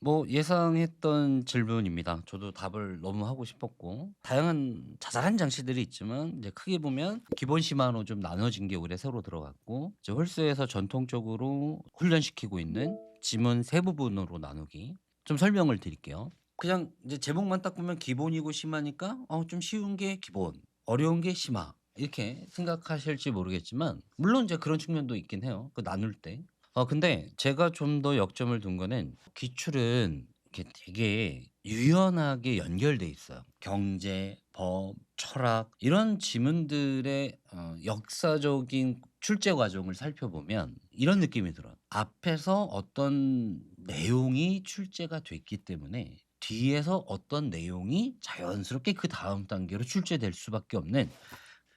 뭐 예상했던 질문입니다. 저도 답을 너무 하고 싶었고 다양한 자잘한 장치들이 있지만 이제 크게 보면 기본 심화로 좀 나눠진 게 올해 새로 들어갔고 이제 홀수에서 전통적으로 훈련시키고 있는 지문 세 부분으로 나누기 좀 설명을 드릴게요. 그냥 이제 제목만 딱 보면 기본이고 심화니까 좀 쉬운 게 기본, 어려운 게 심화 이렇게 생각하실지 모르겠지만 물론 이제 그런 측면도 있긴 해요, 그 나눌 때. 근데 제가 좀 더 역점을 둔 거는 기출은 이렇게 되게 유연하게 연결돼 있어요. 경제, 법, 철학 이런 지문들의 역사적인 출제 과정을 살펴보면 이런 느낌이 들어요. 앞에서 어떤 내용이 출제가 됐기 때문에 뒤에서 어떤 내용이 자연스럽게 그다음 단계로 출제될 수밖에 없는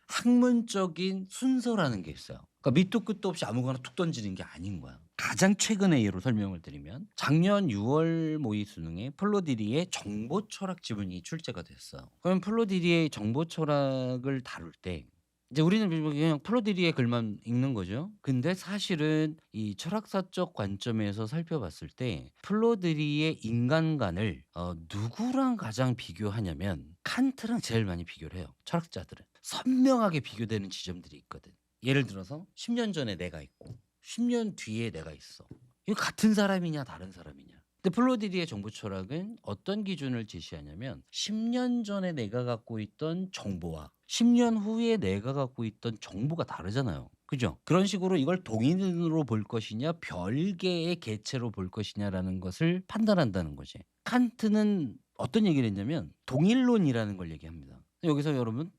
학문적인 순서라는 게 있어요. 그러니까 밑도 끝도 없이 아무거나 툭 던지는 게 아닌 거야. 가장 최근의 예로 설명을 드리면 작년 6월 모의 수능에 플로디리의 정보 철학 지문이 출제가 됐어요. 그럼 플로디리의 정보 철학을 다룰 때 이제 우리는 그냥 플로디리의 글만 읽는 거죠. 근데 사실은 이 철학사적 관점에서 살펴봤을 때 플로디리의 인간관을 누구랑 가장 비교하냐면 칸트랑 제일 많이 비교를 해요, 철학자들은. 선명하게 비교되는 지점들이 있거든. 예를 들어서 10년 전에 내가 있고 10년 뒤에 내가 있어. 이거 같은 사람이냐 다른 사람이냐. 근데 플로디리의 정보 철학은 어떤 기준을 제시하냐면 10년 전에 내가 갖고 있던 정보와 10년 후에 내가 갖고 있던 정보가 다르잖아요. 그죠? 그런 식으로 이걸 동인으로 볼 것이냐 별개의 개체로 볼 것이냐라는 것을 판단한다는 거지. 칸트는 어떤 얘기를 했냐면 동일론이라는 걸 얘기합니다. 여기서 여러분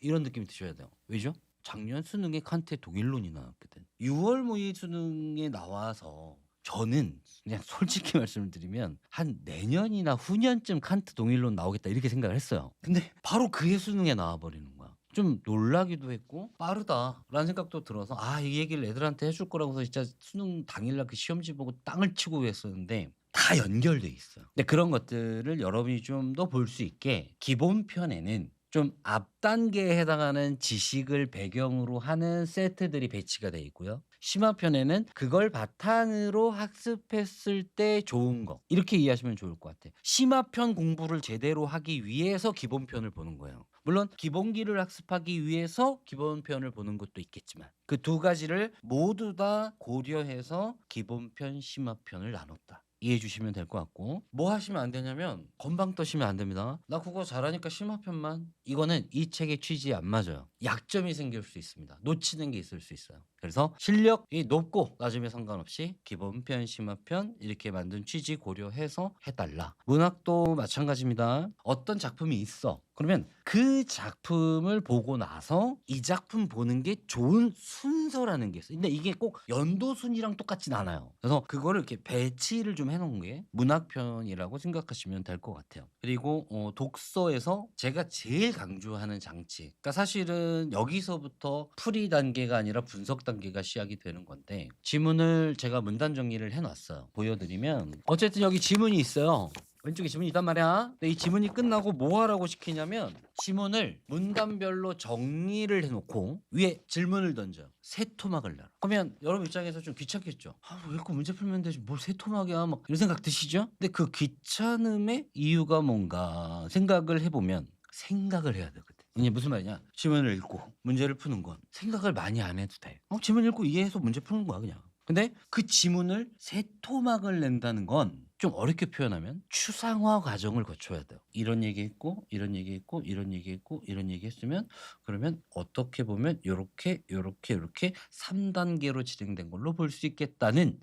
이런 느낌이 드셔야 돼요. 왜죠? 작년 수능에 칸트의 독일론이 나왔거든. 6월 모의 수능에 나와서 저는 그냥 솔직히 말씀을 드리면 '한 내년이나 후년쯤 칸트 동일론 나오겠다.' 이렇게 생각을 했어요. 근데 바로 그해 수능에 나와 버리는 거야. 좀 놀라기도 했고 '빠르다.'라는 생각도 들어서 이 얘기를 애들한테 해줄 거라고서 진짜 수능 당일날 그 시험지 보고 땅을 치고 했었는데 다 연결돼 있어요. 근데 그런 것들을 여러분이 좀 더 볼 수 있게 기본 편에는 좀 앞 단계에 해당하는 지식을 배경으로 하는 세트들이 배치가 돼 있고요. 심화 편에는 그걸 바탕으로 학습했을 때 좋은 거 이렇게 이해하시면 좋을 것 같아요. 심화 편 공부를 제대로 하기 위해서 기본 편을 보는 거예요. 물론 기본기를 학습하기 위해서 기본 편을 보는 것도 있겠지만 그 두 가지를 모두 다 고려해서 기본 편, 심화 편을 나눴다. 이해해 주시면 될 것 같고 뭐 하시면 안 되냐면 건방 떠시면 안 됩니다. "나 국어 잘하니까 심화편만." 이거는 이 책의 취지에 안 맞아요. 약점이 생길 수 있습니다. 놓치는 게 있을 수 있어요. 그래서 실력이 높고 낮음에 상관없이 기본편, 심화편 이렇게 만든 취지 고려해서 해 달라. 문학도 마찬가지입니다. 어떤 작품이 있어. 그러면 그 작품을 보고 나서 이 작품 보는 게 좋은 순서라는 게 있어요. 근데 이게 꼭 연도순이랑 똑같진 않아요. 그래서 그거를 이렇게 배치를 좀 해 놓은 게 문학편이라고 생각하시면 될 것 같아요. 그리고 독서에서 제가 제일 강조하는 장치, 그러니까 사실은 여기서부터 풀이 단계가 아니라 분석 단계가 시작이 되는 건데 지문을 제가 문단 정리를 해 놨어요. 보여 드리면 어쨌든 여기 지문이 있어요. 왼쪽에 지문이 있단 말이야. 근데 이 지문이 끝나고 뭐 하라고 시키냐면 지문을 문단별로 정리를 해 놓고 위에 질문을 던져요. 세 토막을 내라. 그러면 여러분 입장에서 좀 귀찮겠죠. 왜 자꾸 문제 풀면 되지 뭘 세 토막이야 막 이런 생각 드시죠? 근데 그 귀찮음의 이유가 뭔가 생각을 해 보면 생각을 해야 되거든. 이게 무슨 말이냐? 지문을 읽고 문제를 푸는 건 생각을 많이 안 해도 돼. 지문 읽고 이해해서 문제 푸는 거야 그냥. 근데 그 지문을 세 토막을 낸다는 건 좀 어렵게 표현하면 추상화 과정을 거쳐야 돼요. 이런 얘기했고 이런 얘기했고 이런 얘기했고 이런 얘기했으면 그러면 어떻게 보면 요렇게, 요렇게, 요렇게 3 단계로 진행된 걸로 볼 수 있겠다는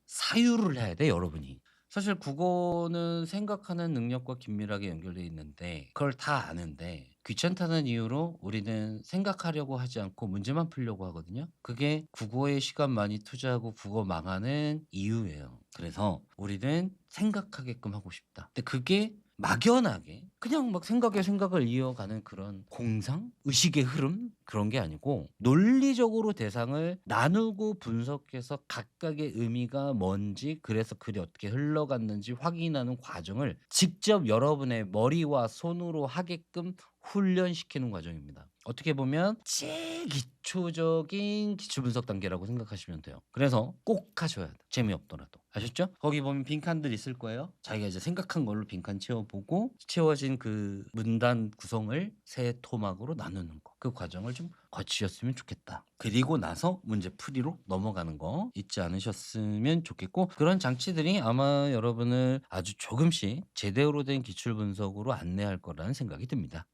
사유를 해야 돼 여러분이. 사실 국어는 생각하는 능력과 긴밀하게 연결돼 있는데 그걸 다 아는데 귀찮다는 이유로 우리는 생각하려고 하지 않고 문제만 풀려고 하거든요. 그게 국어에 시간 많이 투자하고 국어 망하는 이유예요. 그래서 우리는 생각하게끔 하고 싶다. 근데 그게 막연하게 그냥 막 생각에 생각을 이어가는 그런 공상? 의식의 흐름? 그런 게 아니고 논리적으로 대상을 나누고 분석해서 각각의 의미가 뭔지 그래서 글이 어떻게 흘러갔는지 확인하는 과정을 직접 여러분의 머리와 손으로 하게끔 훈련시키는 과정입니다. 어떻게 보면 제일 기초적인 기출 분석 단계라고 생각하시면 돼요. 그래서 꼭 하셔야 돼. 재미없더라도. 아셨죠? 거기 보면 빈칸들 있을 거예요. 자기가 이제 생각한 걸로 빈칸 채워보고 채워진 그 문단 구성을 세 토막으로 나누는 거. 그 과정을 좀 거치셨으면 좋겠다. 그리고 나서 문제 풀이로 넘어가는 거 잊지 않으셨으면 좋겠고, 그런 장치들이 아마 여러분을 아주 조금씩 제대로 된 기출 분석으로 안내할 거라는 생각이 듭니다.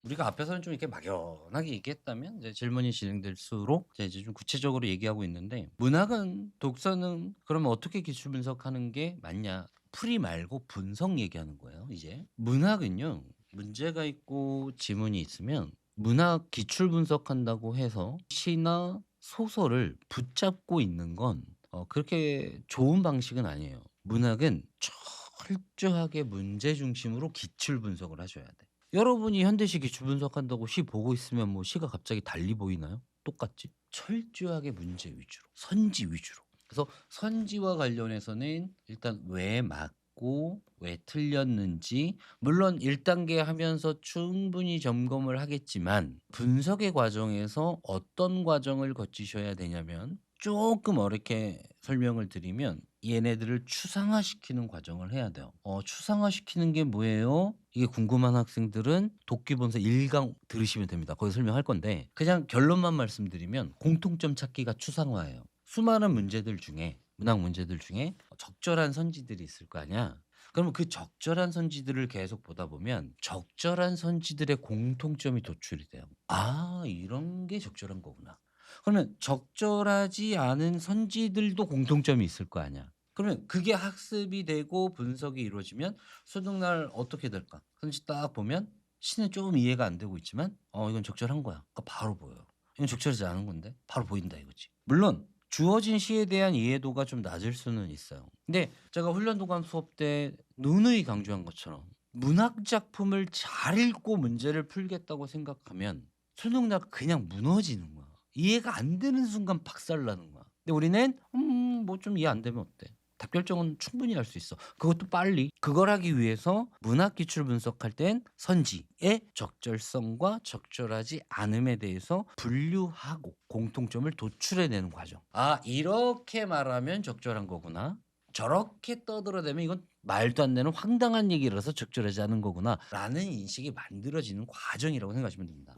우리가 앞에서는 좀 이렇게 막연하게 얘기했다면 이제 질문이 진행될수록 이제 좀 구체적으로 얘기하고 있는데, 문학은 독서는 그러면 어떻게 기출 분석하는 게 맞냐? 풀이 말고 분석 얘기하는 거예요, 이제. 문학은요. 문제가 있고 지문이 있으면 문학 기출 분석한다고 해서 시나 소설을 붙잡고 있는 건 그렇게 좋은 방식은 아니에요. 문학은 철저하게 문제 중심으로 기출 분석을 하셔야 돼. 여러분이 현대시 기출 분석한다고 시 보고 있으면 뭐 시가 갑자기 달리 보이나요? 똑같지. 철저하게 문제 위주로, 선지 위주로. 그래서 선지와 관련해서는 일단 왜 맞고 왜 틀렸는지, 물론 1단계 하면서 충분히 점검을 하겠지만 분석의 과정에서 어떤 과정을 거치셔야 되냐면, 조금 어렵게 설명을 드리면 얘네들을 추상화시키는 과정을 해야 돼요. 추상화시키는 게 뭐예요? 이게 궁금한 학생들은 독기본서 1강 들으시면 됩니다. 거기 설명할 건데, 그냥 결론만 말씀드리면 공통점 찾기가 추상화예요. 수많은 문제들 중에, 문학 문제들 중에 적절한 선지들이 있을 거 아니야. 그러면 그 적절한 선지들을 계속 보다 보면 적절한 선지들의 공통점이 도출이 돼요. 아, 이런 게 적절한 거구나. 그러면 적절하지 않은 선지들도 공통점이 있을 거 아니야. 그러면 그게 학습이 되고 분석이 이루어지면 수능날 어떻게 될까? 선지 딱 보면 시는 조금 이해가 안 되고 있지만 이건 적절한 거야. 그러니까 바로 보여요. 이건 적절하지 않은 건데 바로 보인다 이거지. 물론 주어진 시에 대한 이해도가 좀 낮을 수는 있어요. 근데 제가 훈련도감 수업 때 누누이 강조한 것처럼 문학 작품을 잘 읽고 문제를 풀겠다고 생각하면 수능날 그냥 무너지는 거야. 이해가 안 되는 순간 박살나는 거야. 근데 우리는 뭐 좀 이해 안 되면 어때? 답 결정은 충분히 할 수 있어. 그것도 빨리. 그걸 하기 위해서 문학 기출 분석할 땐 선지의 적절성과 적절하지 않음에 대해서 분류하고 공통점을 도출해내는 과정. 아, 이렇게 말하면 적절한 거구나. 저렇게 떠들어대면 이건 말도 안 되는 황당한 얘기라서 적절하지 않은 거구나. 라는 인식이 만들어지는 과정이라고 생각하시면 됩니다.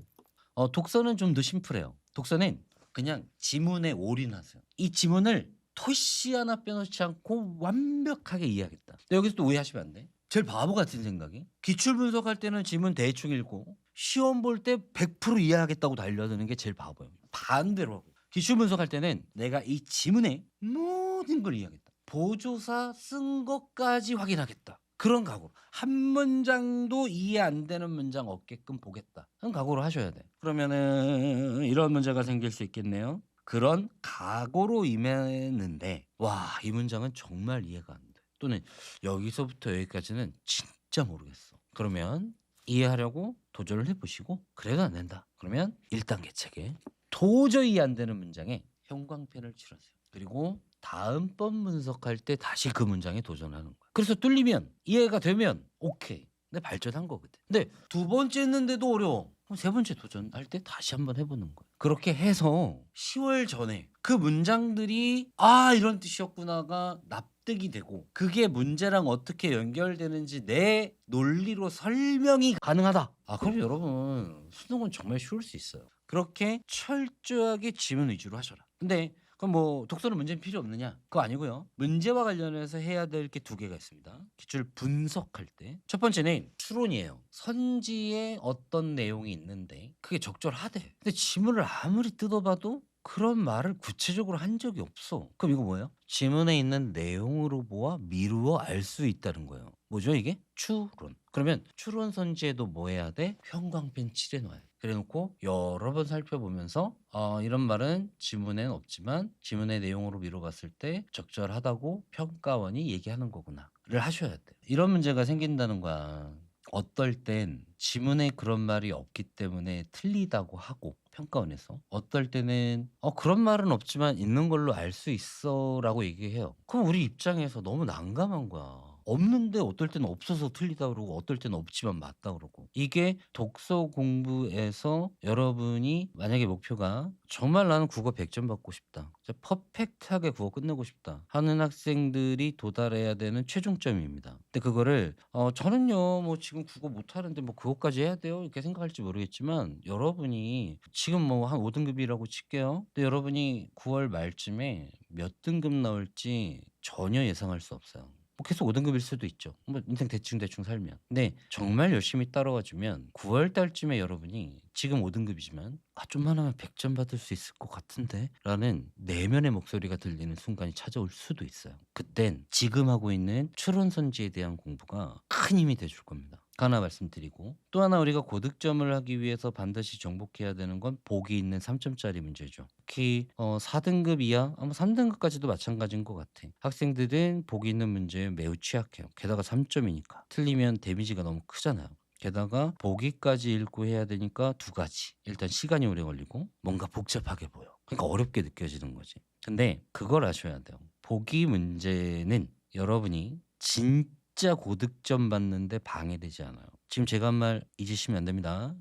독서는 좀 더 심플해요. 독서는 그냥 지문에 올인하세요. 이 지문을 토시 하나 빼놓지 않고 완벽하게 이해하겠다. 근데 여기서 또 오해하시면 안 돼. 제일 바보 같은 생각이, 기출 분석할 때는 지문 대충 읽고 시험 볼 때 100% 이해하겠다고 달려드는 게 제일 바보예요. 반대로 하고, 기출 분석할 때는 내가 이 지문의 모든 걸 이해하겠다. 보조사 쓴 것까지 확인하겠다. 그런 각오로 한 문장도 이해 안 되는 문장 없게끔 보겠다. 그런 각오로 하셔야 돼. 그러면은 이런 문제가 생길 수 있겠네요. 그런 각오로 임했는데 와, 이 문장은 정말 이해가 안 돼. 또는 여기서부터 여기까지는 진짜 모르겠어. 그러면 이해하려고 도전을 해보시고 그래도 안 된다. 그러면 1단계 책에 도저히 이해 안 되는 문장에 형광펜을 칠하세요. 그리고 다음번 분석할 때 다시 그 문장에 도전하는 거야. 그래서 뚫리면, 이해가 되면 오케이. 내 발전한 거거든. 근데 두 번째 했는데도 어려워. 그럼 세 번째 도전할 때 다시 한번 해보는 거야. 그렇게 해서 10월 전에 그 문장들이 아, 이런 뜻이었구나가 납득이 되고 그게 문제랑 어떻게 연결되는지 내 논리로 설명이 가능하다. 아, 그럼 여러분 수능은 정말 쉬울 수 있어요. 그렇게 철저하게 지문 위주로 하셔라. 근데 그럼 뭐 독서는 문제는 필요 없느냐? 그거 아니고요. 문제와 관련해서 해야 될 게 두 개가 있습니다. 기출 분석할 때. 첫 번째는 추론이에요. 선지에 어떤 내용이 있는데 그게 적절하대. 근데 지문을 아무리 뜯어봐도 그런 말을 구체적으로 한 적이 없어. 그럼 이거 뭐예요? 지문에 있는 내용으로 보아 미루어 알 수 있다는 거예요. 뭐죠 이게? 추론. 그러면 추론 선지에도 뭐 해야 돼? 형광펜 칠해 놔야 돼. 그래 놓고 여러 번 살펴보면서 이런 말은 지문에는 없지만 지문의 내용으로 미뤄봤을 때 적절하다고 평가원이 얘기하는 거구나를 하셔야 돼. 이런 문제가 생긴다는 거야. 어떨 땐 지문에 그런 말이 없기 때문에 틀리다고 하고 평가원에서 어떨 때는 그런 말은 없지만 있는 걸로 알 수 있어라고 얘기해요. 그럼 우리 입장에서 너무 난감한 거야. 없는데 어떨 때는 없어서 틀리다 그러고 어떨 때는 없지만 맞다 그러고. 이게 독서 공부에서 여러분이 만약에 목표가 '정말 나는 국어 100점 받고 싶다. 진짜 퍼펙트하게 국어 끝내고 싶다.' 하는 학생들이 도달해야 되는 최종점입니다. 근데 그거를 저는요 뭐 지금 국어 못하는데 뭐 그것까지 해야 돼요? 이렇게 생각할지 모르겠지만 여러분이 지금 뭐 한 5 등급이라고 칠게요. 근데 여러분이 9월 말쯤에 몇 등급 나올지 전혀 예상할 수 없어요. 뭐 계속 5 등급일 수도 있죠. 뭐 인생 대충대충 살면. 근데 정말 열심히 따라와 주면 9월 달쯤에 여러분이 지금 5 등급이지만 '아 좀만 하면 100점 받을 수 있을 것 같은데.'라는 내면의 목소리가 들리는 순간이 찾아올 수도 있어요. 그땐 지금 하고 있는 추론선지에 대한 공부가 큰 힘이 돼줄 겁니다. 하나 말씀드리고 또 하나 우리가 고득점을 하기 위해서 반드시 정복해야 되는 건 보기 있는 3 점짜리 문제죠. 특히 4 등급 이하 아마 3 등급까지도 마찬가지인 것 같아. 학생들은 보기 있는 문제에 매우 취약해요. 게다가 3 점이니까. 틀리면 데미지가 너무 크잖아요. 게다가 보기까지 읽고 해야 되니까 두 가지. 일단 시간이 오래 걸리고 뭔가 복잡하게 보여. 그러니까 어렵게 느껴지는 거지. 근데 그걸 아셔야 돼요. 보기 문제는 여러분이 진짜 고득점 받는데 방해되지 않아요. 지금 제가 한 말 잊으시면 안 됩니다.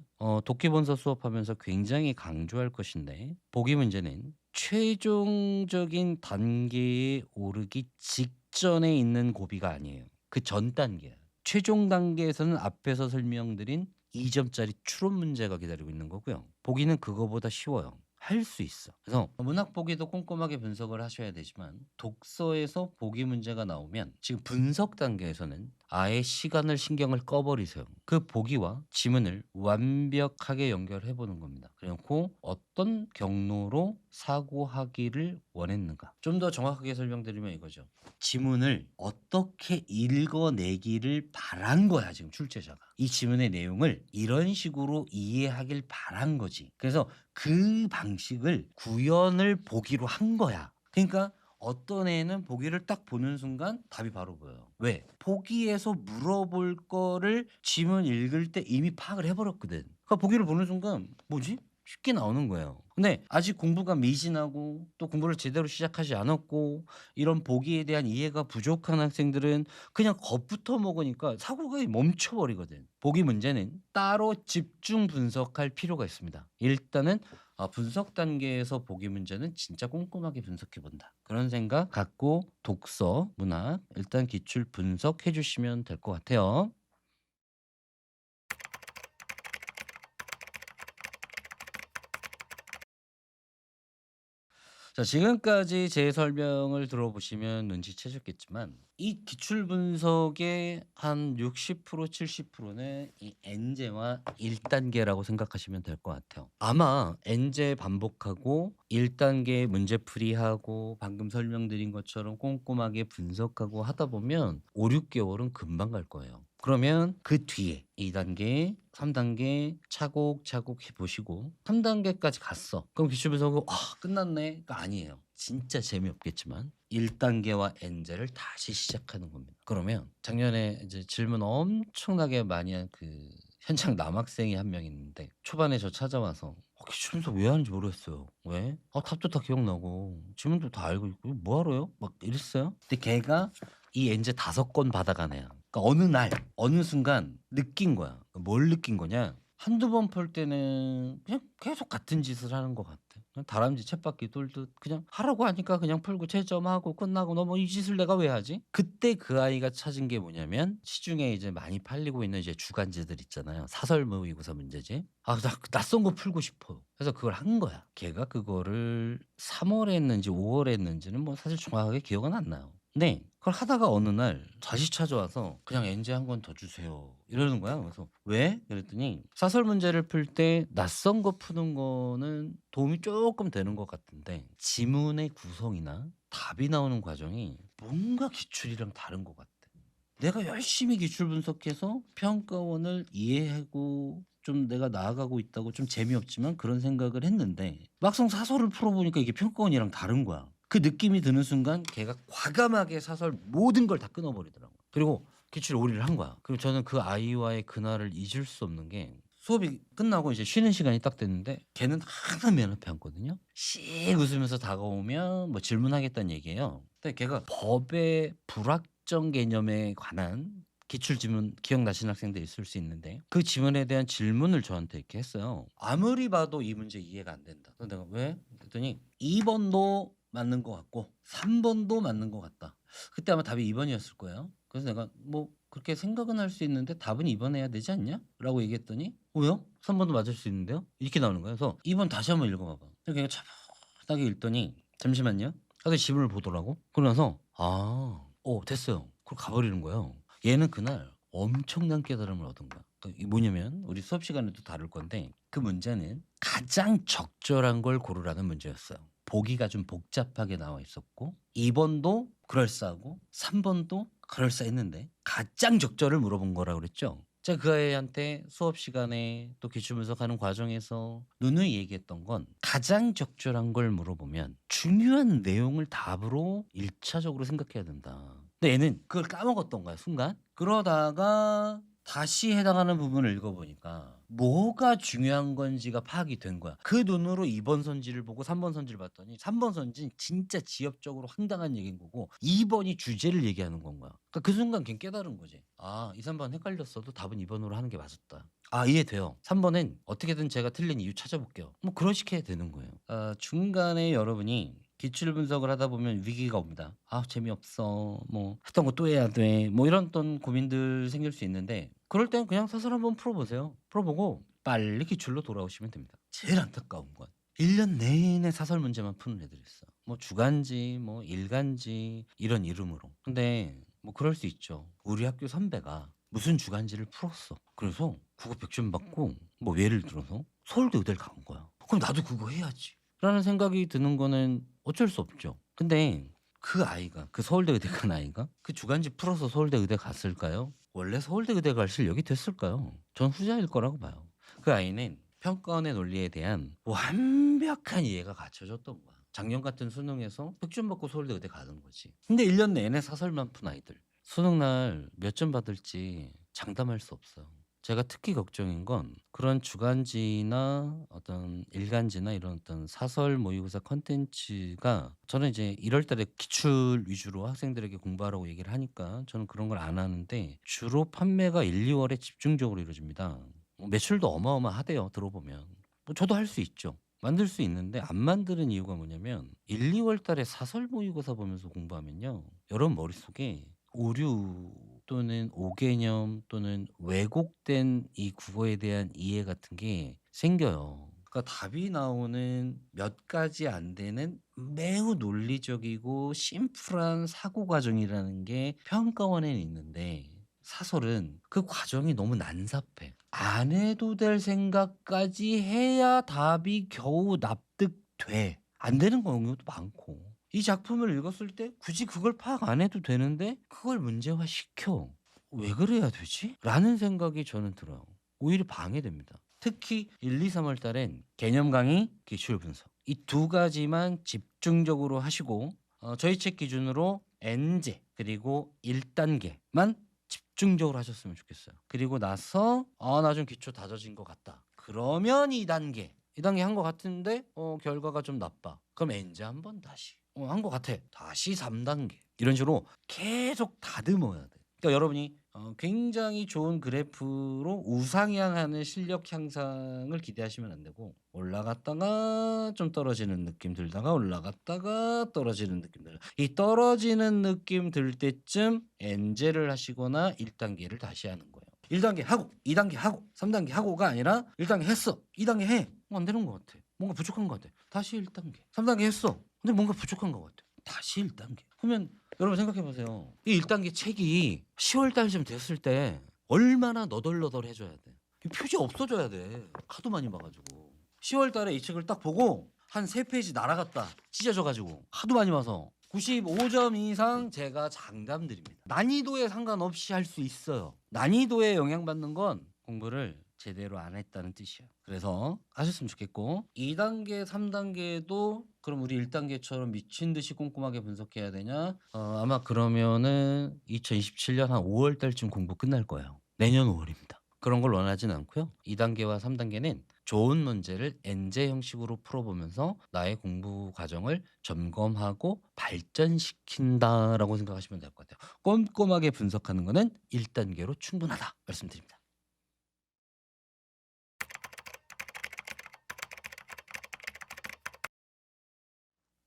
독기본서 수업하면서 굉장히 강조할 것인데 보기 문제는 최종적인 단계에 오르기 직전에 있는 고비가 아니에요. 그 전 단계야. 최종 단계에서는 앞에서 설명드린 2 점짜리 추론 문제가 기다리고 있는 거고요. 보기는 그거보다 쉬워요. 할 수 있어. 그래서 문학 보기도 꼼꼼하게 분석을 하셔야 되지만 독서에서 보기 문제가 나오면 지금 분석 단계에서는 아예 시간을 신경을 꺼 버리세요. 그 보기와 지문을 완벽하게 연결해 보는 겁니다. 그래 놓고 어떤 경로로 사고하기를 원했는가. 좀 더 정확하게 설명드리면 이거죠. 지문을 어떻게 읽어내기를 바란 거야 지금 출제자가. 이 지문의 내용을 이런 식으로 이해하길 바란 거지. 그래서 그 방식을 구현을 보기로 한 거야. 그러니까 어떤 애는 보기를 딱 보는 순간 답이 바로 보여요. 왜? 보기에서 물어볼 거를 지문 읽을 때 이미 파악을 해 버렸거든. 그러니까 보기를 보는 순간 '뭐지?' 쉽게 나오는 거예요. 근데 아직 공부가 미진하고 또 공부를 제대로 시작하지 않았고 이런 보기에 대한 이해가 부족한 학생들은 그냥 겁부터 먹으니까 사고가 멈춰 버리거든. 보기 문제는 따로 집중 분석할 필요가 있습니다. 일단은 분석 단계에서 보기 문제는 진짜 꼼꼼하게 분석해 본다. 그런 생각 갖고 독서, 문학 일단 기출 분석해 주시면 될 것 같아요. 자 지금까지 제 설명을 들어보시면 눈치채셨겠지만 이 기출 분석의 한 60% 70%는 이 엔제와 1 단계라고 생각하시면 될 것 같아요. 아마 엔제 반복하고 1 단계 문제풀이하고 방금 설명드린 것처럼 꼼꼼하게 분석하고 하다 보면 5-6 개월은 금방 갈 거예요. 그러면 그 뒤에 2 단계, 3 단계 차곡차곡 해 보시고 3 단계까지 갔어. 그럼 기출 분석은 '아 끝났네.'가 아니에요. 진짜 재미없겠지만 1 단계와 엔제를 다시 시작하는 겁니다. 그러면 작년에 이제 질문 엄청나게 많이 한 그 현장 남학생이 한 명 있는데 초반에 저 찾아와서 기출 분석 왜 하는지 모르겠어요. "왜?" 답도 다 기억나고 질문도 다 알고 있고 "이거 뭐 하러요?" 막 이랬어요. 근데 걔가 이 엔제 5건 받아간 애야. 그러니까 어느 날 어느 순간 느낀 거야. 뭘 느낀 거냐? 한두 번 풀 때는 그냥 계속 같은 짓을 하는 것 같아. 그냥 다람쥐 쳇바퀴 돌듯 그냥 하라고 하니까 그냥 풀고 채점하고 끝나고 '너 뭐 이 짓을 내가 왜 하지?' 그때 그 아이가 찾은 게 뭐냐면 시중에 이제 많이 팔리고 있는 이제 주간지들 있잖아요. 사설 모의고사 문제집. '아 나 낯선 거 풀고 싶어.' 그래서 그걸 한 거야. 걔가 그거를 3 월에 했는지 5 월에 했는지는 뭐 사실 정확하게 기억은 안 나요. 네. 그걸 하다가 어느 날 다시 찾아와서 "그냥 엔제 한 권 더 주세요." 이러는 거야. 그래서 "왜?" 그랬더니 사설 문제를 풀 때 낯선 거 푸는 거는 도움이 쪼끔 되는 것 같은데 지문의 구성이나 답이 나오는 과정이 뭔가 기출이랑 다른 것 같아. 내가 열심히 기출 분석해서 평가원을 이해하고 좀 내가 나아가고 있다고 좀 재미없지만 그런 생각을 했는데 막상 사설을 풀어보니까 이게 평가원이랑 다른 거야. 그 느낌이 드는 순간 걔가 과감하게 사설 모든 걸 다 끊어버리더라고. 그리고 기출 올인을 한 거야. 그리고 저는 그 아이와의 그날을 잊을 수 없는 게 수업이 끝나고 이제 쉬는 시간이 딱 됐는데 걔는 항상 맨 앞에 앉거든요. 씩 웃으면서 다가오면 뭐 질문하겠다는 얘기예요. 근데 걔가 법의 불확정 개념에 관한 기출 지문 기억나시는 학생들 있을 수 있는데 그 지문에 대한 질문을 저한테 이렇게 했어요. 아무리 봐도 이 문제 이해가 안 된다. 그래서 내가 왜? 그랬더니 2번도 맞는 것 같고 3번도 맞는 것 같다. 그때 아마 답이 2번이었을 거예요. 그래서 내가 뭐 그렇게 생각은 할 수 있는데 답은 2번 해야 되지 않냐? 라고 얘기했더니 왜요? 3번도 맞을 수 있는데요? 이렇게 나오는 거예요. 그래서 2번 다시 한번 읽어봐봐. 그래서 걔가 차분하게 읽더니 잠시만요. 하고 지문을 보더라고. 그러고 나서 됐어요. 그리고 가버리는 거예요. 얘는 그날 엄청난 깨달음을 얻은 거야. 그러니까 이게 뭐냐면 우리 수업 시간에도 다룰 건데 그 문제는 가장 적절한 걸 고르라는 문제였어요. 보기가 좀 복잡하게 나와 있었고 2번도 그럴싸하고 3번도 그럴싸했는데 가장 적절을 물어본 거라고 그랬죠. 제가 그 아이한테 수업 시간에 또 기출 분석하는 과정에서 누누이 얘기했던 건 가장 적절한 걸 물어보면 중요한 내용을 답으로 1차적으로 생각해야 된다. 근데 얘는 그걸 까먹었던 거야 순간. 그러다가 다시 해당하는 부분을 읽어보니까 뭐가 중요한 건지가 파악이 된 거야. 그 눈으로 2번 선지를 보고 3번 선지를 봤더니 3번 선지는 진짜 지엽적으로 황당한 얘기인 거고 2번이 주제를 얘기하는 건 거야. 그러니까 그 순간 걔 깨달은 거지. 2, 3번 헷갈렸어도 답은 2번으로 하는 게 맞았다. 이해돼요. 3번은 어떻게든 제가 틀린 이유 찾아볼게요. 뭐 그런 식해야 되는 거예요. 중간에 여러분이 기출 분석을 하다 보면 위기가 옵니다. 재미없어. 뭐 했던 거 또 해야 돼. 뭐 이런 어떤 고민들 생길 수 있는데 그럴 땐 그냥 사설 한번 풀어보세요. 풀어보고 빨리 기출로 돌아오시면 됩니다. 제일 안타까운 건 1년 내내 사설 문제만 푸는 애들이 있어. 뭐 주간지, 뭐 일간지 이런 이름으로. 근데 뭐 그럴 수 있죠. 우리 학교 선배가 무슨 주간지를 풀었어. 그래서 국어 100점 받고 뭐 예를 들어서 서울대 의대를 간 거야. 그럼 나도 그거 해야지. 라는 생각이 드는 거는 어쩔 수 없죠. 근데 그 아이가 그 서울대 의대 간 아이가 그 주간지 풀어서 서울대 의대 갔을까요? 원래 서울대 의대 갈 실력이 됐을까요? 전 후자일 거라고 봐요. 그 아이는 평가원의 논리에 대한 완벽한 이해가 갖춰졌던 거야. 작년 같은 수능에서 100점 받고 서울대 의대 가는 거지. 근데 1년 내내 사설만 푼 아이들. 수능날 몇 점 받을지 장담할 수 없어요. 제가 특히 걱정인 건 그런 주간지나 어떤 일간지나 이런 어떤 사설 모의고사 컨텐츠가 저는 이제 1월 달에 기출 위주로 학생들에게 공부하라고 얘기를 하니까 저는 그런 걸 안 하는데 주로 판매가 1, 2월에 집중적으로 이루어집니다. 매출도 어마어마하대요. 들어보면. 뭐 저도 할 수 있죠. 만들 수 있는데 안 만드는 이유가 뭐냐면 1, 2월 달에 사설 모의고사 보면서 공부하면요. 여러분 머릿속에 오류 또는 오개념 또는 왜곡된 이 국어에 대한 이해 같은 게 생겨요. 그러니까 답이 나오는 몇 가지 안 되는 매우 논리적이고 심플한 사고 과정이라는 게 평가원에는 있는데 사설은 그 과정이 너무 난삽해. 안 해도 될 생각까지 해야 답이 겨우 납득돼. 안 되는 경우도 많고. 이 작품을 읽었을 때 굳이 그걸 파악 안 해도 되는데 그걸 문제화 시켜. 왜 그래야 되지? 라는 생각이 저는 들어요. 오히려 방해됩니다. 특히 1, 2, 3월 달엔 개념 강의, 기출 분석. 이 두 가지만 집중적으로 하시고 저희 책 기준으로 N제 그리고 1단계만 집중적으로 하셨으면 좋겠어요. 그리고 나서 나 좀 기초 다져진 것 같다. 그러면 2단계 한 것 같은데 결과가 좀 나빠. 그럼 N제 한번 다시. 한 것 같아. 다시 3단계. 이런 식으로 계속 다듬어야 돼. 그러니까 여러분이 굉장히 좋은 그래프로 우상향하는 실력 향상을 기대하시면 안 되고 올라갔다가 좀 떨어지는 느낌 들다가 올라갔다가 떨어지는 느낌 들다. 이 떨어지는 느낌 들 때쯤 엔제를 하시거나 1단계를 다시 하는 거예요. 1단계 하고 2단계 하고 3단계 하고가 아니라 1단계 했어. 2단계 해. 안 되는 것 같아. 뭔가 부족한 것 같아. 다시 1단계. 3단계 했어. 근데 뭔가 부족한 것 같아. 다시 1단계. 그러면 여러분 생각해 보세요. 이 1단계 책이 10월 달쯤 됐을 때 얼마나 너덜너덜해져야 돼. 이 표지 없어져야 돼. 하도 많이 봐가지고. 10월 달에 이 책을 딱 보고 한 3페이지 날아갔다. 찢어져가지고. 하도 많이 봐서. 95점 이상 제가 장담드립니다. 난이도에 상관없이 할 수 있어요. 난이도에 영향받는 건 공부를 제대로 안 했다는 뜻이에요. 그래서 하셨으면 좋겠고 2단계, 3단계도 그럼 우리 1단계처럼 미친 듯이 꼼꼼하게 분석해야 되냐? 아마 그러면은 2027년 한 5월 달쯤 공부 끝날 거예요. 내년 5월입니다. 그런 걸 원하진 않고요. 2단계와 3단계는 좋은 문제를 엔제 형식으로 풀어보면서 나의 공부 과정을 점검하고 발전시킨다라고 생각하시면 될 것 같아요. 꼼꼼하게 분석하는 거는 1단계로 충분하다 말씀드립니다.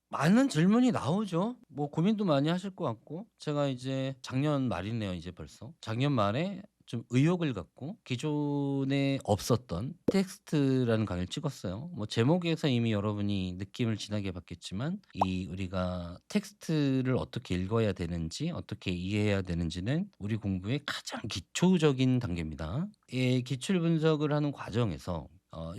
많은 질문이 나오죠. 뭐 고민도 많이 하실 것 같고 제가 이제 작년 말이네요 이제 벌써. 작년 말에 좀 의욕을 갖고 기존에 없었던 텍스트라는 강의를 찍었어요. 뭐 제목에서 이미 여러분이 느낌을 진하게 받겠지만 이 우리가 텍스트를 어떻게 읽어야 되는지 어떻게 이해해야 되는지는 우리 공부의 가장 기초적인 단계입니다. 이 기출 분석을 하는 과정에서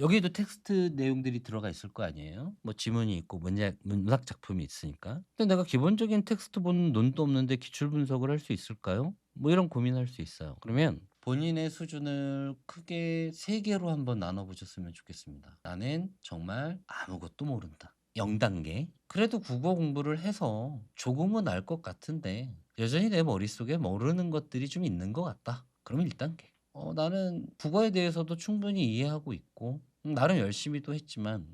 여기에도 텍스트 내용들이 들어가 있을 거 아니에요. 뭐 지문이 있고 문학 작품이 있으니까. 근데 내가 기본적인 텍스트 보는 눈도 없는데 기출 분석을 할 수 있을까요? 뭐 이런 고민할 수 있어요. 그러면 본인의 수준을 크게 3개로 한번 나눠 보셨으면 좋겠습니다. 나는 정말 아무것도 모른다. 0단계. 그래도 국어 공부를 해서 조금은 알 것 같은데 여전히 내 머릿속에 모르는 것들이 좀 있는 것 같다. 그러면 1단계. 나는 국어에 대해서도 충분히 이해하고 있고 나름 열심히도 했지만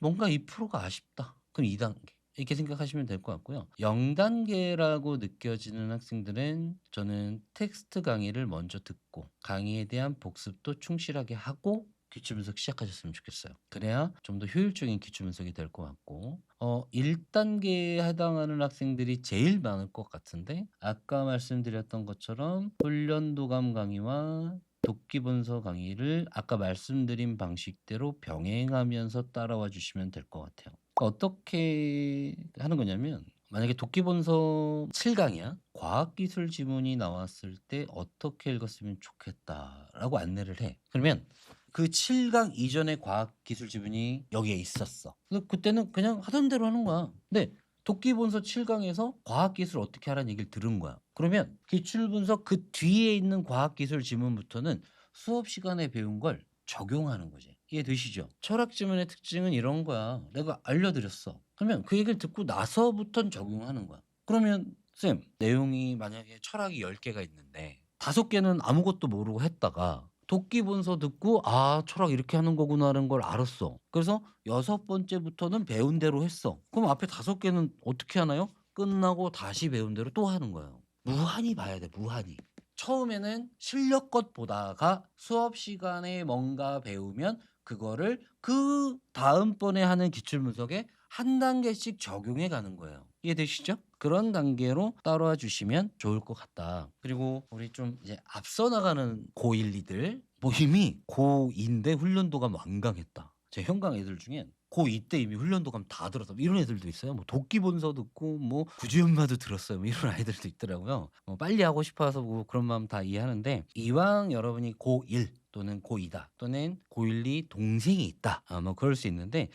뭔가 2%가 아쉽다. 그럼 2단계. 이렇게 생각하시면 될 것 같고요. 0단계라고 느껴지는 학생들은 저는 텍스트 강의를 먼저 듣고 강의에 대한 복습도 충실하게 하고 기출 분석 시작하셨으면 좋겠어요. 그래야 좀 더 효율적인 기출 분석이 될 것 같고 1단계에 해당하는 학생들이 제일 많을 것 같은데 아까 말씀드렸던 것처럼 훈련도감 강의와 독기본서 강의를 아까 말씀드린 방식대로 병행하면서 따라와 주시면 될 것 같아요. 어떻게 하는 거냐면 만약에 독기본서 7강이야. 과학기술 지문이 나왔을 때 어떻게 읽었으면 좋겠다라고 안내를 해. 그러면 그 7강 이전의 과학기술 지문이 여기에 있었어. 근데 그때는 그냥 하던 대로 하는 거야. 근데 독기본서 7강에서 과학기술 어떻게 하라는 얘기를 들은 거야. 그러면 기출분석 그 뒤에 있는 과학기술 지문부터는 수업 시간에 배운 걸 적용하는 거지. 이해되시죠? 철학 지문의 특징은 이런 거야. 내가 알려드렸어. 그러면 그 얘기를 듣고 나서부터는 적용하는 거야. 그러면 쌤, 내용이 만약에 철학이 10개가 있는데 5개는 아무것도 모르고 했다가 독기본서 듣고 철학 이렇게 하는 거구나라는 걸 알았어. 그래서 6번째부터는 배운 대로 했어. 그럼 앞에 5개는 어떻게 하나요? 끝나고 다시 배운 대로 또 하는 거예요. 무한히 봐야 돼, 무한히. 처음에는 실력껏 보다가 수업 시간에 뭔가 배우면 그거를 그 다음번에 하는 기출 분석에 한 단계씩 적용해 가는 거예요. 이해되시죠? 그런 단계로 따라와 주시면 좋을 것 같다. 그리고 우리 좀 이제 앞서 나가는 고1이들 뭐 이미 고2인데 훈련도가 완강했다. 제 현강 애들 중엔 고2 때 이미 훈련도감 다 들었다. 이런 애들도 있어요. 뭐 도끼본서 듣고 뭐 구지연마도 들었어요. 뭐 이런 아이들도 있더라고요. 빨리 하고 싶어서 뭐 그런 마음 다 이해하는데 이왕 여러분이 고1 또는 고2다 또는 고1이 동생이 있다. 뭐 그럴 수 있는데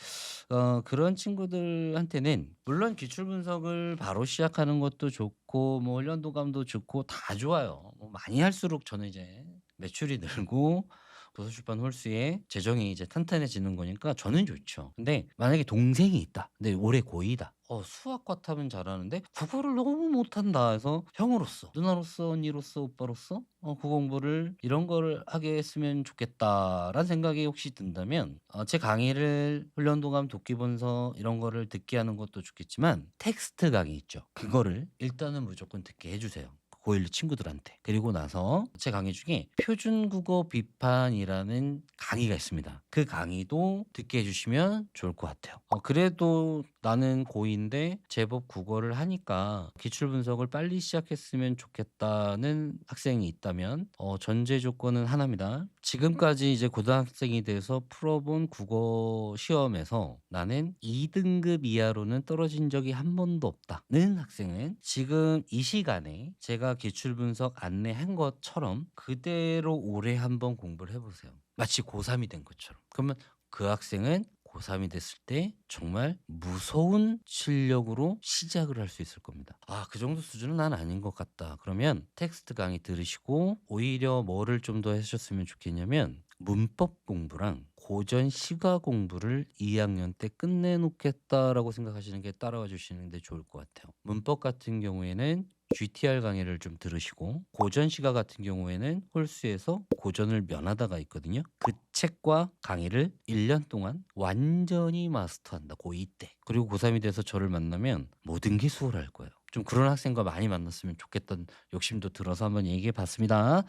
그런 친구들한테는 물론 기출 분석을 바로 시작하는 것도 좋고 뭐 훈련도감도 좋고 다 좋아요. 뭐 많이 할수록 저는 이제 매출이 늘고 도서출판 홀수의 재정이 이제 탄탄해지는 거니까 저는 좋죠. 근데 만약에 동생이 있다. 근데 올해 고2다. 수학과 타면 잘하는데 국어를 너무 못한다 해서 형으로서, 누나로서, 언니로서, 오빠로서 국어 공부를 이런 거를 하게 했으면 좋겠다라는 생각이 혹시 든다면 제 강의를 훈련도감, 독기본서 이런 거를 듣게 하는 것도 좋겠지만 텍스트 강의 있죠. 그거를 일단은 무조건 듣게 해주세요. 고1 친구들한테. 그리고 나서 제 강의 중에 표준국어 비판이라는 강의가 있습니다. 그 강의도 듣게 해주시면 좋을 것 같아요. 그래도 나는 고2인데 제법 국어를 하니까 기출 분석을 빨리 시작했으면 좋겠다는 학생이 있다면 전제 조건은 하나입니다. 지금까지 이제 고등학생이 돼서 풀어본 국어 시험에서 나는 2등급 이하로는 떨어진 적이 한 번도 없다는 학생은 지금 이 시간에 제가 기출 분석 안내한 것처럼 그대로 올해 한번 공부를 해보세요. 마치 고3이 된 것처럼. 그러면 그 학생은 고3이 됐을 때 정말 무서운 실력으로 시작을 할 수 있을 겁니다. 그 정도 수준은 난 아닌 것 같다. 그러면 텍스트 강의 들으시고 오히려 뭐를 좀 더 하셨으면 좋겠냐면 문법 공부랑 고전 시가 공부를 2학년 때 끝내 놓겠다라고 생각하시는 게 따라와 주시는 데 좋을 것 같아요. 문법 같은 경우에는 GTR 강의를 좀 들으시고 고전 시가 같은 경우에는 홀수에서 고전을 면하다가 있거든요. 그 책과 강의를 1년 동안 완전히 마스터한다. 고2 때. 그리고 고3이 돼서 저를 만나면 모든 게 수월할 거예요. 좀 그런 학생과 많이 만났으면 좋겠다는 욕심도 들어서 한번 얘기해 봤습니다.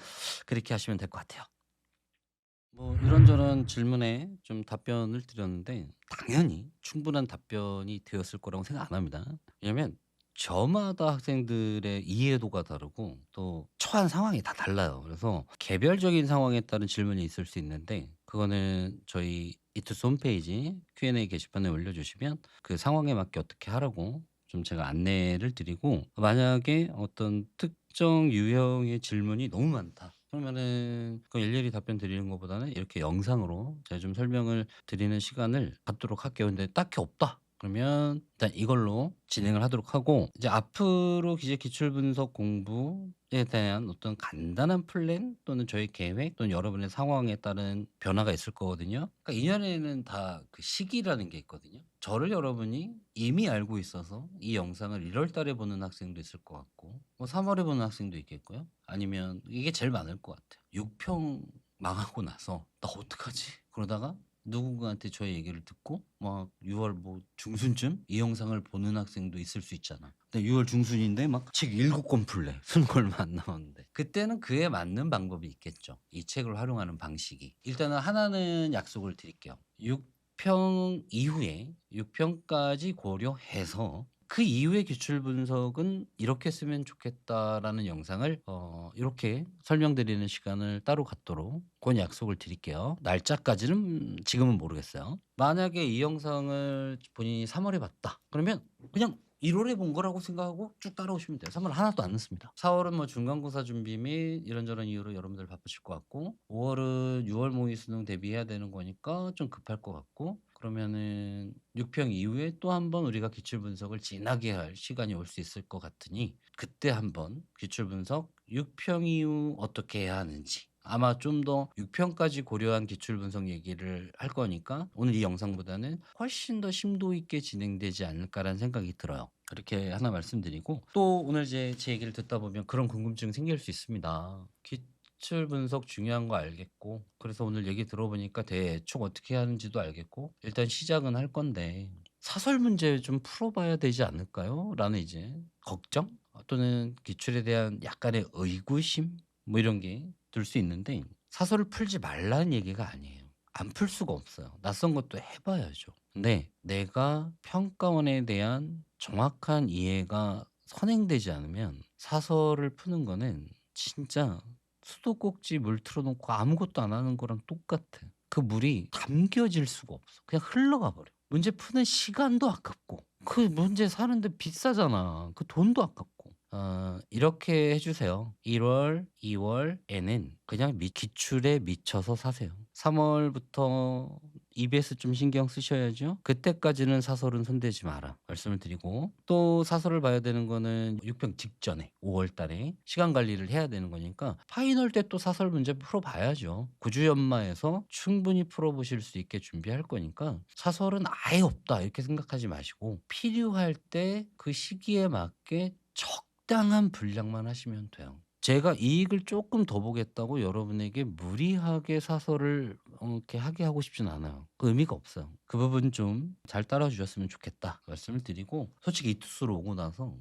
그렇게 하시면 될 것 같아요. 뭐 이런저런 질문에 좀 답변을 드렸는데 당연히 충분한 답변이 되었을 거라고 생각 안 합니다. 왜냐면 저마다 학생들의 이해도가 다르고 또 처한 상황이 다 달라요. 그래서 개별적인 상황에 따른 질문이 있을 수 있는데 그거는 저희 이투스 홈페이지 Q&A 게시판에 올려주시면 그 상황에 맞게 어떻게 하라고 좀 제가 안내를 드리고 만약에 어떤 특정 유형의 질문이 너무 많다. 그러면은 그 일일이 답변 드리는 것보다는 이렇게 영상으로 제가 좀 설명을 드리는 시간을 갖도록 할게요. 근데 딱히 없다. 그러면 일단 이걸로 진행을 하도록 하고 이제 앞으로 이제 기출 분석 공부에 대한 어떤 간단한 플랜 또는 저희 계획 또는 여러분의 상황에 따른 변화가 있을 거거든요. 그러니까 2년에는 다 그 시기라는 게 있거든요. 저를 여러분이 이미 알고 있어서 이 영상을 1월 달에 보는 학생도 있을 것 같고 뭐 3월에 보는 학생도 있겠고요. 아니면 이게 제일 많을 것 같아요. 6평 망하고 나서 '나 어떡하지?' 그러다가 누군가한테 저의 얘기를 듣고 막 6월 뭐 중순쯤 이 영상을 보는 학생도 있을 수 있잖아. 근데 6월 중순인데 막 책 7권 풀래. 수능 얼마 안 남았는데. 그때는 그에 맞는 방법이 있겠죠. 이 책을 활용하는 방식이. 일단은 하나는 약속을 드릴게요. 6평 이후에 6평까지 고려해서 그 이후의 기출 분석은 이렇게 쓰면 좋겠다라는 영상을 이렇게 설명드리는 시간을 따로 갖도록 그건 약속을 드릴게요. 날짜까지는 지금은 모르겠어요. 만약에 이 영상을 본인이 3월에 봤다. 그러면 그냥 1월에 본 거라고 생각하고 쭉 따라오시면 돼요. 3월 하나도 안 넣습니다. 4월은 뭐 중간고사 준비 및 이런저런 이유로 여러분들 바쁘실 것 같고 5월은 6월 모의 수능 대비해야 되는 거니까 좀 급할 것 같고 그러면은 6평 이후에 또 한 번 우리가 기출 분석을 진하게 할 시간이 올 수 있을 것 같으니 그때 한번 기출 분석 6평 이후 어떻게 해야 하는지 아마 좀 더 6평까지 고려한 기출 분석 얘기를 할 거니까 오늘 이 영상보다는 훨씬 더 심도 있게 진행되지 않을까라는 생각이 들어요. 그렇게 하나 말씀드리고 또 오늘 이제 제 얘기를 듣다 보면 그런 궁금증 생길 수 있습니다. 기출 분석 중요한 거 알겠고 그래서 오늘 얘기 들어보니까 대충 어떻게 하는지도 알겠고 일단 시작은 할 건데 사설 문제 좀 풀어봐야 되지 않을까요? 라는 이제 걱정 또는 기출에 대한 약간의 의구심 뭐 이런 게 들 수 있는데 사설을 풀지 말라는 얘기가 아니에요. 안 풀 수가 없어요. 낯선 것도 해봐야죠. 근데 내가 평가원에 대한 정확한 이해가 선행되지 않으면 사설을 푸는 거는 진짜 수도꼭지 물 틀어놓고 아무것도 안 하는 거랑 똑같아. 그 물이 담겨질 수가 없어. 그냥 흘러가 버려. 문제 푸는 시간도 아깝고 그 문제 사는데 비싸잖아. 그 돈도 아깝고. 이렇게 해 주세요. 1 월, 2 월에는 그냥 기출에 미쳐서 사세요. 3 월부터 EBS 좀 신경 쓰셔야죠. 그때까지는 사설은 손대지 마라 말씀을 드리고 또 사설을 봐야 되는 거는 6평 직전에 5월 달에 시간 관리를 해야 되는 거니까 파이널 때 또 사설 문제 풀어 봐야죠. 구주연마에서 충분히 풀어 보실 수 있게 준비할 거니까 사설은 아예 없다 이렇게 생각하지 마시고 필요할 때 그 시기에 맞게 적당한 분량만 하시면 돼요. 제가 이익을 조금 더 보겠다고 여러분에게 무리하게 사설을 이렇게 하게 하고 싶진 않아요. 그 의미가 없어요. 그 부분 좀 잘 따라 주셨으면 좋겠다 말씀을 드리고 솔직히 이투스로 오고 나서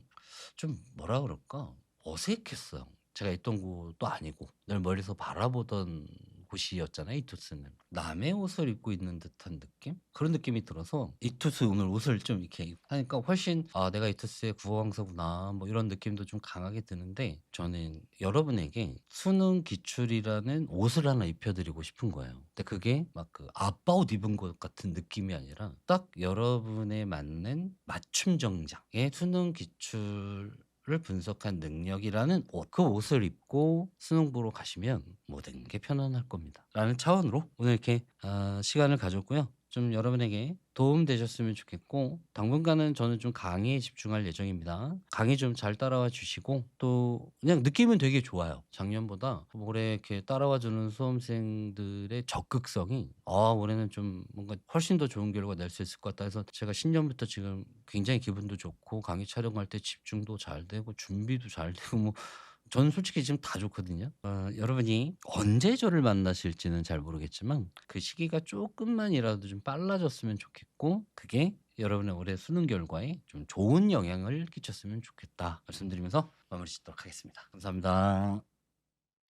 좀 뭐라 그럴까 어색했어요. 제가 있던 곳도 아니고 늘 멀리서 바라보던 곳이었잖아요 이투스는. 남의 옷을 입고 있는 듯한 느낌? 그런 느낌이 들어서 이투스 오늘 옷을 좀 이렇게 입고 하니까 훨씬 '아 내가 이투스의 국어강사구나.' 뭐 이런 느낌도 좀 강하게 드는데 저는 여러분에게 수능 기출이라는 옷을 하나 입혀 드리고 싶은 거예요. 근데 그게 막 그 아빠 옷 입은 것 같은 느낌이 아니라 딱 여러분에 맞는 맞춤 정장의 수능 기출 을 분석한 능력이라는 옷. 그 옷을 입고 수능 보러 가시면 모든 게 편안할 겁니다. 라는 차원으로 오늘 이렇게 시간을 가졌고요. 좀 여러분에게 도움 되셨으면 좋겠고 당분간은 저는 좀 강의에 집중할 예정입니다. 강의 좀 잘 따라와 주시고 또 그냥 느낌은 되게 좋아요. 작년보다 올해 이렇게 따라와 주는 수험생들의 적극성이 올해는 좀 뭔가 훨씬 더 좋은 결과 낼 수 있을 것 같다 해서 제가 신년부터 지금 굉장히 기분도 좋고 강의 촬영할 때 집중도 잘 되고 준비도 잘 되고 뭐 저는 솔직히 지금 다 좋거든요. 여러분이 언제 저를 만나실지는 잘 모르겠지만 그 시기가 조금만이라도 좀 빨라졌으면 좋겠고 그게 여러분의 올해 수능 결과에 좀 좋은 영향을 끼쳤으면 좋겠다 말씀드리면서 마무리 짓도록 하겠습니다. 감사합니다.